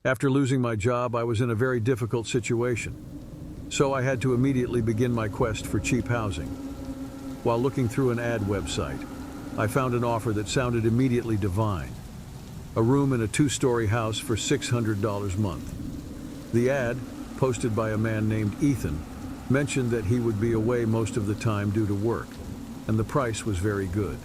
After losing my job, I was in a very difficult situation, so I had to immediately begin my quest for cheap housing. While looking through an ad website, I found an offer that sounded immediately divine. A room in a 2-story house for $600 a month. The ad, posted by a man named Ethan, mentioned that he would be away most of the time due to work, and the price was very good.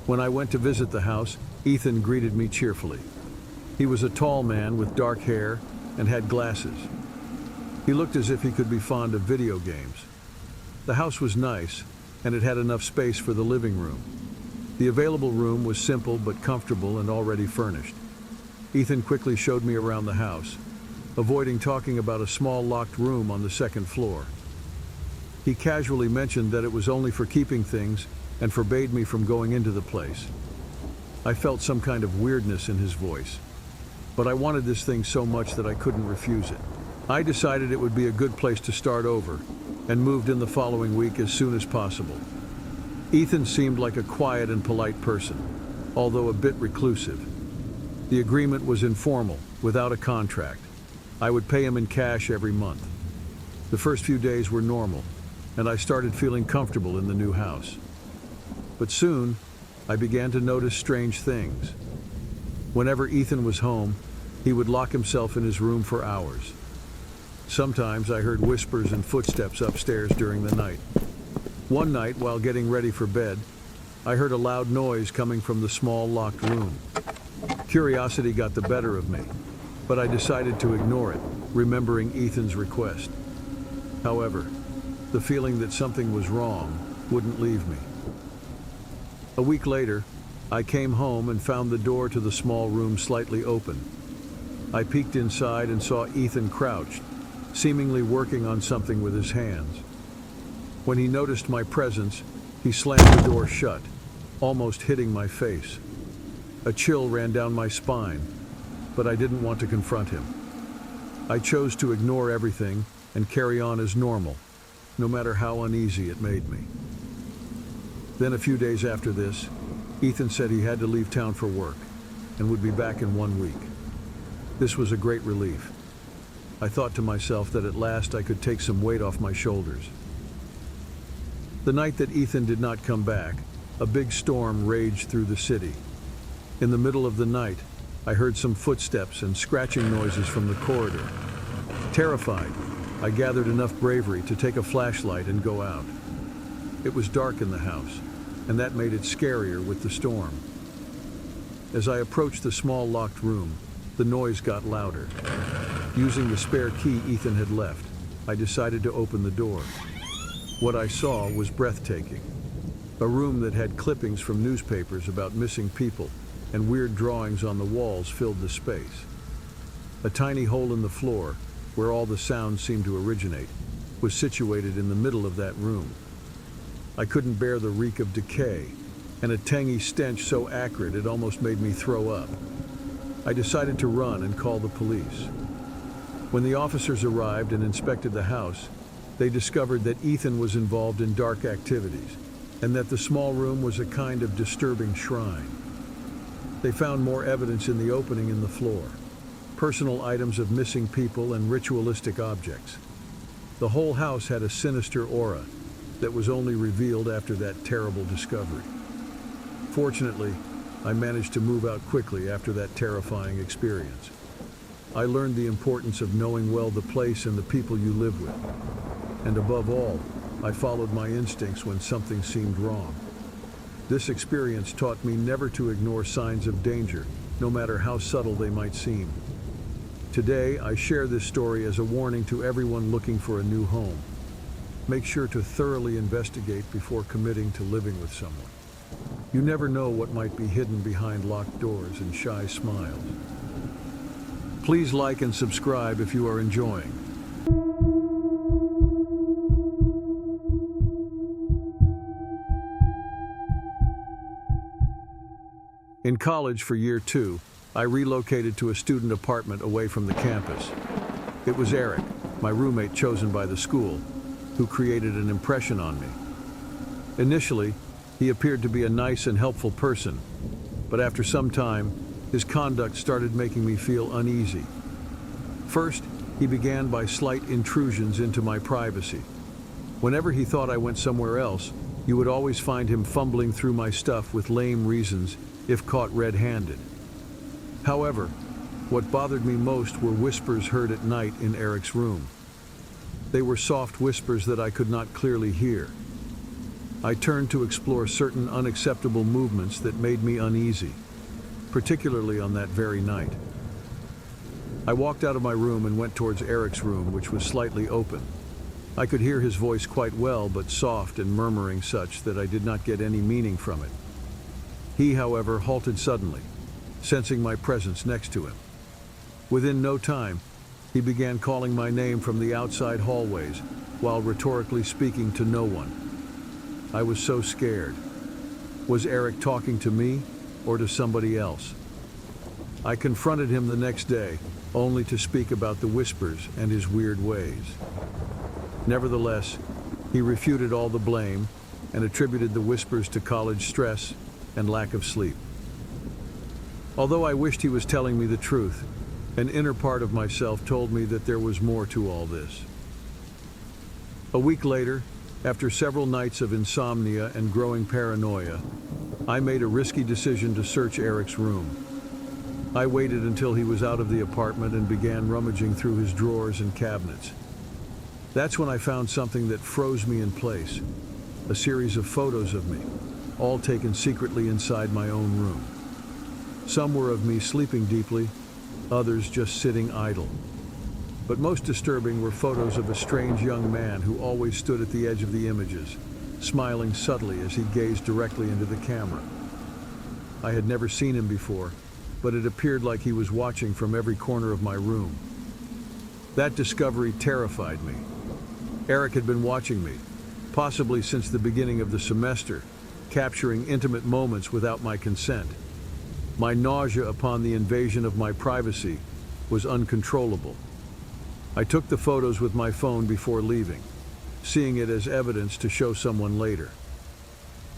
When I went to visit the house, Ethan greeted me cheerfully. He was a tall man with dark hair and had glasses. He looked as if he could be fond of video games. The house was nice, and it had enough space for the living room. The available room was simple but comfortable and already furnished. Ethan quickly showed me around the house, avoiding talking about a small locked room on the second floor. He casually mentioned that it was only for keeping things and forbade me from going into the place. I felt some kind of weirdness in his voice, but I wanted this thing so much that I couldn't refuse it. I decided it would be a good place to start over and moved in the following week as soon as possible. Ethan seemed like a quiet and polite person, although a bit reclusive. The agreement was informal, without a contract. I would pay him in cash every month. The first few days were normal, and I started feeling comfortable in the new house. But soon, I began to notice strange things. Whenever Ethan was home, he would lock himself in his room for hours. Sometimes I heard whispers and footsteps upstairs during the night. One night, while getting ready for bed, I heard a loud noise coming from the small locked room. Curiosity got the better of me, but I decided to ignore it, remembering Ethan's request. However, the feeling that something was wrong wouldn't leave me. A week later, I came home and found the door to the small room slightly open. I peeked inside and saw Ethan crouched, seemingly working on something with his hands. When he noticed my presence, he slammed the door shut, almost hitting my face. A chill ran down my spine, but I didn't want to confront him. I chose to ignore everything and carry on as normal, no matter how uneasy it made me. Then a few days after this, Ethan said he had to leave town for work and would be back in 1 week. This was a great relief. I thought to myself that at last I could take some weight off my shoulders. The night that Ethan did not come back, a big storm raged through the city. In the middle of the night, I heard some footsteps and scratching noises from the corridor. Terrified, I gathered enough bravery to take a flashlight and go out. It was dark in the house, and that made it scarier with the storm. As I approached the small locked room, the noise got louder. Using the spare key Ethan had left, I decided to open the door. What I saw was breathtaking. A room that had clippings from newspapers about missing people and weird drawings on the walls filled the space. A tiny hole in the floor, where all the sounds seemed to originate, was situated in the middle of that room. I couldn't bear the reek of decay, and a tangy stench so acrid it almost made me throw up. I decided to run and call the police. When the officers arrived and inspected the house, they discovered that Ethan was involved in dark activities, and that the small room was a kind of disturbing shrine. They found more evidence in the opening in the floor, personal items of missing people and ritualistic objects. The whole house had a sinister aura that was only revealed after that terrible discovery. Fortunately, I managed to move out quickly after that terrifying experience. I learned the importance of knowing well the place and the people you live with. And above all, I followed my instincts when something seemed wrong. This experience taught me never to ignore signs of danger, no matter how subtle they might seem. Today, I share this story as a warning to everyone looking for a new home. Make sure to thoroughly investigate before committing to living with someone. You never know what might be hidden behind locked doors and shy smiles. Please like and subscribe if you are enjoying. In college for year 2, I relocated to a student apartment away from the campus. It was Eric, my roommate chosen by the school, who created an impression on me. Initially, he appeared to be a nice and helpful person, but after some time, his conduct started making me feel uneasy. First, he began by slight intrusions into my privacy. Whenever he thought I went somewhere else, you would always find him fumbling through my stuff with lame reasons if caught red-handed. However, what bothered me most were whispers heard at night in Eric's room. They were soft whispers that I could not clearly hear. I turned to explore certain unacceptable movements that made me uneasy, particularly on that very night. I walked out of my room and went towards Eric's room, which was slightly open. I could hear his voice quite well, but soft and murmuring such that I did not get any meaning from it. He, however, halted suddenly, sensing my presence next to him. Within no time, he began calling my name from the outside hallways, while rhetorically speaking to no one. I was so scared. Was Eric talking to me or to somebody else? I confronted him the next day, only to speak about the whispers and his weird ways. Nevertheless, he refuted all the blame and attributed the whispers to college stress and lack of sleep. Although I wished he was telling me the truth, an inner part of myself told me that there was more to all this. A week later, after several nights of insomnia and growing paranoia, I made a risky decision to search Eric's room. I waited until he was out of the apartment and began rummaging through his drawers and cabinets. That's when I found something that froze me in place, a series of photos of me, all taken secretly inside my own room. Some were of me sleeping deeply, others just sitting idle. But most disturbing were photos of a strange young man who always stood at the edge of the images, smiling subtly as he gazed directly into the camera. I had never seen him before, but it appeared like he was watching from every corner of my room. That discovery terrified me. Eric had been watching me, possibly since the beginning of the semester, capturing intimate moments without my consent. My nausea upon the invasion of my privacy was uncontrollable. I took the photos with my phone before leaving, seeing it as evidence to show someone later.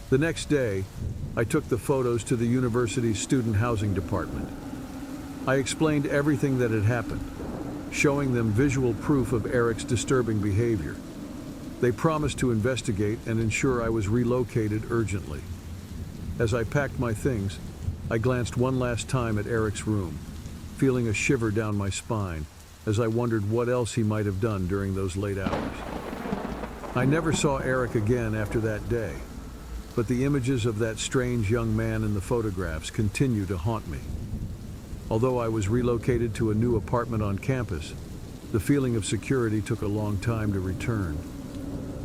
The next day, I took the photos to the university's student housing department. I explained everything that had happened, showing them visual proof of Eric's disturbing behavior. They promised to investigate and ensure I was relocated urgently. As I packed my things, I glanced one last time at Eric's room, feeling a shiver down my spine as I wondered what else he might have done during those late hours. I never saw Eric again after that day, but the images of that strange young man in the photographs continue to haunt me. Although I was relocated to a new apartment on campus, the feeling of security took a long time to return.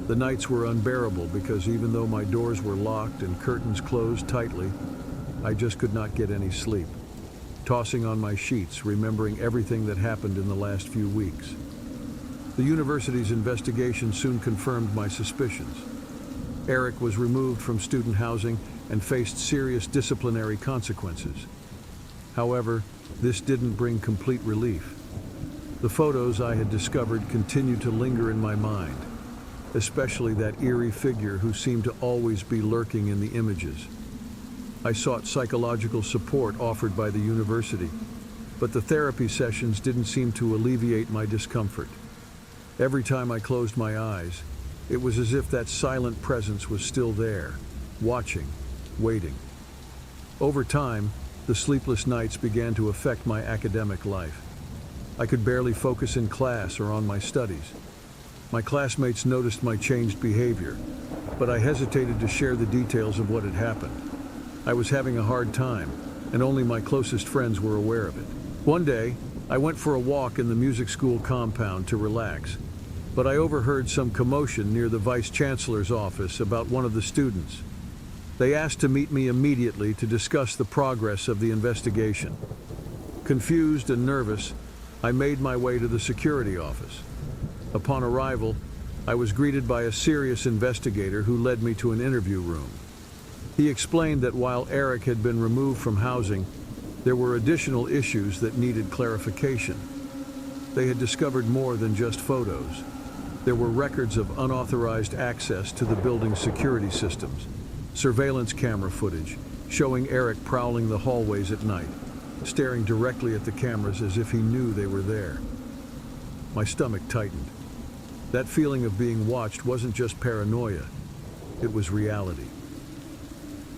The nights were unbearable because even though my doors were locked and curtains closed tightly, I just could not get any sleep, tossing on my sheets, remembering everything that happened in the last few weeks. The university's investigation soon confirmed my suspicions. Eric was removed from student housing and faced serious disciplinary consequences. However, this didn't bring complete relief. The photos I had discovered continued to linger in my mind, especially that eerie figure who seemed to always be lurking in the images. I sought psychological support offered by the university, but the therapy sessions didn't seem to alleviate my discomfort. Every time I closed my eyes, it was as if that silent presence was still there, watching, waiting. Over time, the sleepless nights began to affect my academic life. I could barely focus in class or on my studies. My classmates noticed my changed behavior, but I hesitated to share the details of what had happened. I was having a hard time, and only my closest friends were aware of it. One day, I went for a walk in the music school compound to relax, but I overheard some commotion near the vice chancellor's office about one of the students. They asked to meet me immediately to discuss the progress of the investigation. Confused and nervous, I made my way to the security office. Upon arrival, I was greeted by a serious investigator who led me to an interview room. He explained that while Eric had been removed from housing, there were additional issues that needed clarification. They had discovered more than just photos. There were records of unauthorized access to the building's security systems, surveillance camera footage showing Eric prowling the hallways at night, staring directly at the cameras as if he knew they were there. My stomach tightened. That feeling of being watched wasn't just paranoia, it was reality.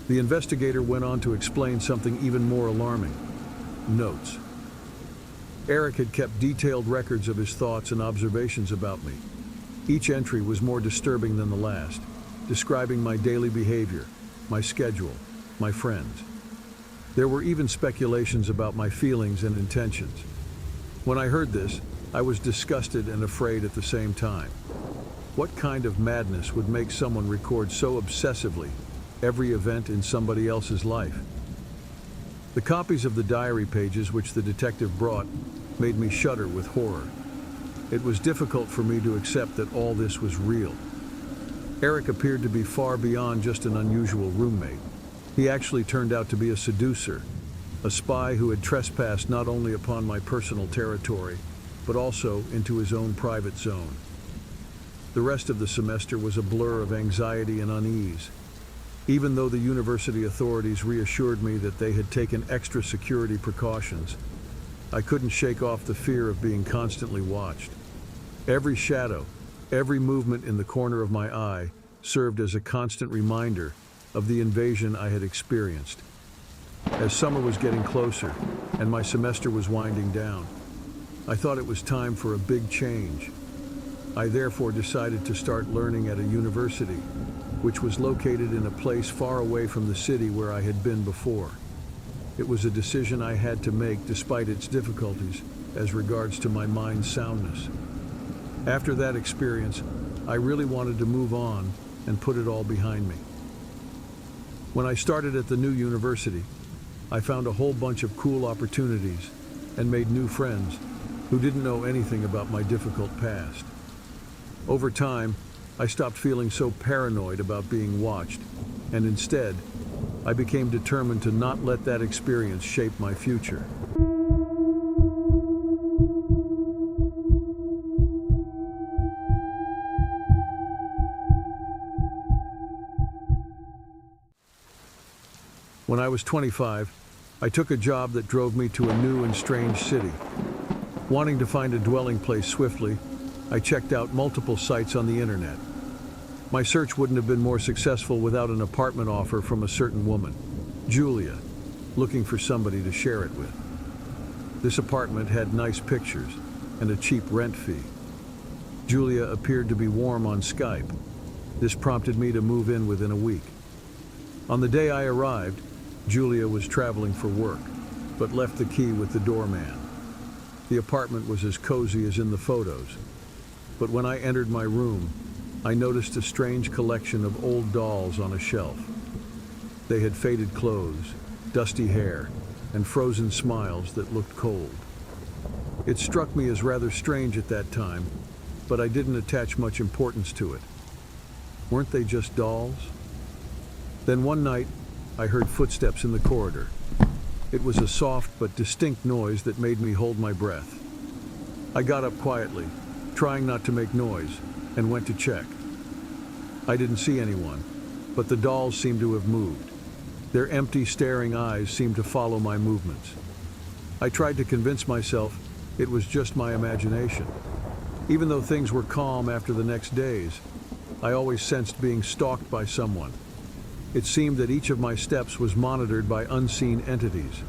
The investigator went on to explain something even more alarming. Notes. Eric had kept detailed records of his thoughts and observations about me. Each entry was more disturbing than the last, describing my daily behavior, my schedule, my friends. There were even speculations about my feelings and intentions. When I heard this, I was disgusted and afraid at the same time. What kind of madness would make someone record so obsessively every event in somebody else's life? The copies of the diary pages which the detective brought made me shudder with horror. It was difficult for me to accept that all this was real. Eric appeared to be far beyond just an unusual roommate. He actually turned out to be a seducer, a spy who had trespassed not only upon my personal territory, but also into his own private zone. The rest of the semester was a blur of anxiety and unease. Even though the university authorities reassured me that they had taken extra security precautions, I couldn't shake off the fear of being constantly watched. Every shadow, every movement in the corner of my eye served as a constant reminder of the invasion I had experienced. As summer was getting closer and my semester was winding down, I thought it was time for a big change. I therefore decided to start learning at a university, which was located in a place far away from the city where I had been before. It was a decision I had to make despite its difficulties as regards to my mind's soundness. After that experience, I really wanted to move on and put it all behind me. When I started at the new university, I found a whole bunch of cool opportunities and made new friends who didn't know anything about my difficult past. Over time, I stopped feeling so paranoid about being watched, and instead, I became determined to not let that experience shape my future. When I was 25, I took a job that drove me to a new and strange city. Wanting to find a dwelling place swiftly, I checked out multiple sites on the internet. My search wouldn't have been more successful without an apartment offer from a certain woman, Julia, looking for somebody to share it with. This apartment had nice pictures and a cheap rent fee. Julia appeared to be warm on Skype. This prompted me to move in within a week. On the day I arrived, Julia was traveling for work, but left the key with the doorman. The apartment was as cozy as in the photos, but when I entered my room, I noticed a strange collection of old dolls on a shelf. They had faded clothes, dusty hair, and frozen smiles that looked cold. It struck me as rather strange at that time, but I didn't attach much importance to it. Weren't they just dolls? Then one night, I heard footsteps in the corridor. It was a soft but distinct noise that made me hold my breath. I got up quietly, trying not to make noise, and went to check. I didn't see anyone, but the dolls seemed to have moved. Their empty, staring eyes seemed to follow my movements. I tried to convince myself it was just my imagination. Even though things were calm after the next days, I always sensed being stalked by someone. It seemed that each of my steps was monitored by unseen entities.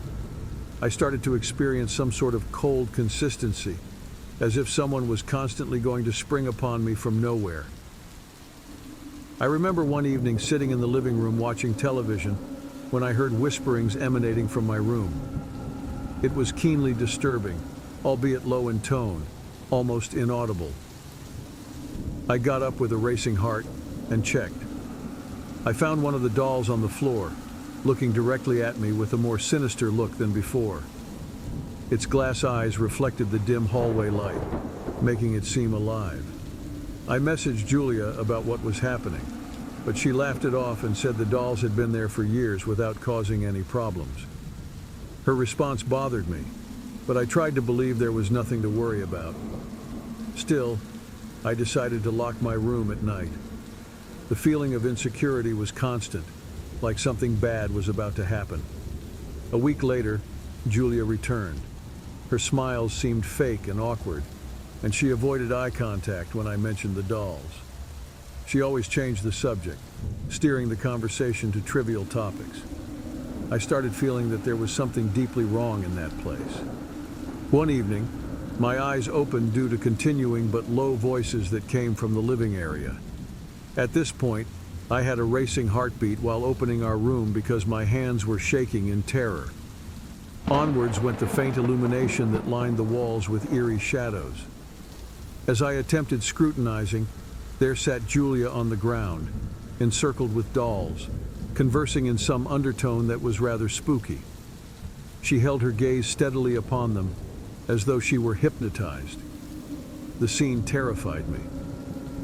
I started to experience some sort of cold consistency, as if someone was constantly going to spring upon me from nowhere. I remember one evening sitting in the living room watching television when I heard whisperings emanating from my room. It was keenly disturbing, albeit low in tone, almost inaudible. I got up with a racing heart and checked. I found one of the dolls on the floor, looking directly at me with a more sinister look than before. Its glass eyes reflected the dim hallway light, making it seem alive. I messaged Julia about what was happening, but she laughed it off and said the dolls had been there for years without causing any problems. Her response bothered me, but I tried to believe there was nothing to worry about. Still, I decided to lock my room at night. The feeling of insecurity was constant, like something bad was about to happen. A week later, Julia returned. Her smiles seemed fake and awkward, and she avoided eye contact when I mentioned the dolls. She always changed the subject, steering the conversation to trivial topics. I started feeling that there was something deeply wrong in that place. One evening, my eyes opened due to continuing but low voices that came from the living area. At this point, I had a racing heartbeat while opening our room because my hands were shaking in terror. Onwards went the faint illumination that lined the walls with eerie shadows. As I attempted scrutinizing, there sat Julia on the ground, encircled with dolls, conversing in some undertone that was rather spooky. She held her gaze steadily upon them, as though she were hypnotized. The scene terrified me.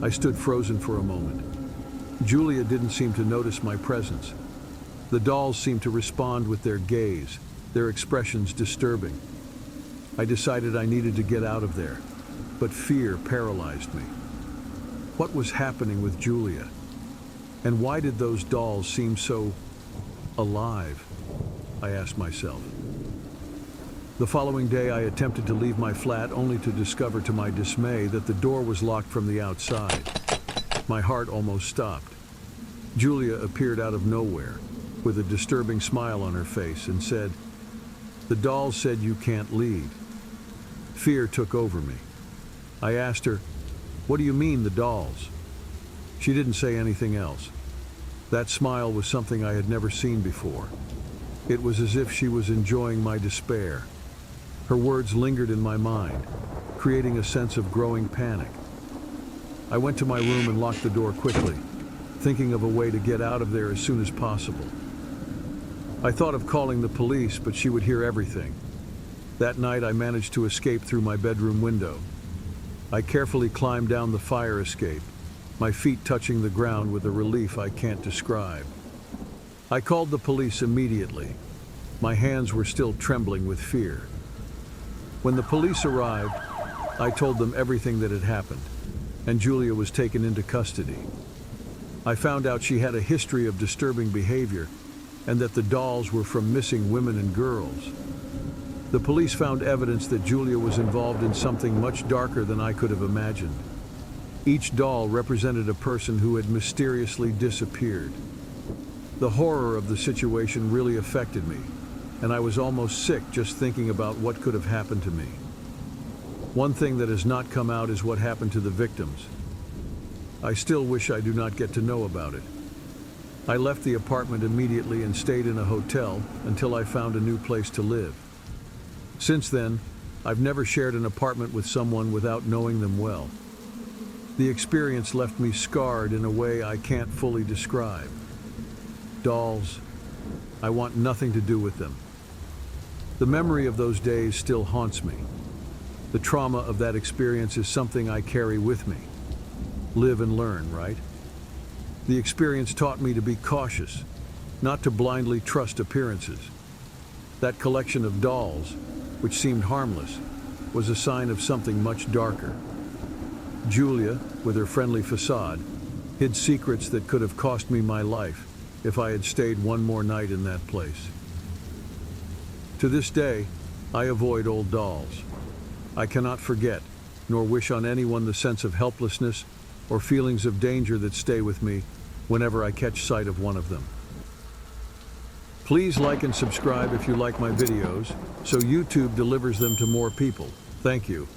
I stood frozen for a moment. Julia didn't seem to notice my presence. The dolls seemed to respond with their gaze, their expressions disturbing. I decided I needed to get out of there, but fear paralyzed me. What was happening with Julia? And why did those dolls seem so alive? I asked myself. The following day, I attempted to leave my flat only to discover to my dismay that the door was locked from the outside. My heart almost stopped. Julia appeared out of nowhere with a disturbing smile on her face and said, "The dolls said you can't leave." Fear took over me. I asked her, "What do you mean, the dolls?" She didn't say anything else. That smile was something I had never seen before. It was as if she was enjoying my despair. Her words lingered in my mind, creating a sense of growing panic. I went to my room and locked the door quickly, thinking of a way to get out of there as soon as possible. I thought of calling the police, but she would hear everything. That night, I managed to escape through my bedroom window. I carefully climbed down the fire escape, my feet touching the ground with a relief I can't describe. I called the police immediately. My hands were still trembling with fear. When the police arrived, I told them everything that had happened, and Julia was taken into custody. I found out she had a history of disturbing behavior and that the dolls were from missing women and girls. The police found evidence that Julia was involved in something much darker than I could have imagined. Each doll represented a person who had mysteriously disappeared. The horror of the situation really affected me, and I was almost sick just thinking about what could have happened to me. One thing that has not come out is what happened to the victims. I still wish I do not get to know about it. I left the apartment immediately and stayed in a hotel until I found a new place to live. Since then, I've never shared an apartment with someone without knowing them well. The experience left me scarred in a way I can't fully describe. Dolls, I want nothing to do with them. The memory of those days still haunts me. The trauma of that experience is something I carry with me. Live and learn, right? The experience taught me to be cautious, not to blindly trust appearances. That collection of dolls, which seemed harmless, was a sign of something much darker. Julia, with her friendly facade, hid secrets that could have cost me my life if I had stayed one more night in that place. To this day, I avoid old dolls. I cannot forget, nor wish on anyone the sense of helplessness or feelings of danger that stay with me whenever I catch sight of one of them. Please like and subscribe if you like my videos, so YouTube delivers them to more people. Thank you.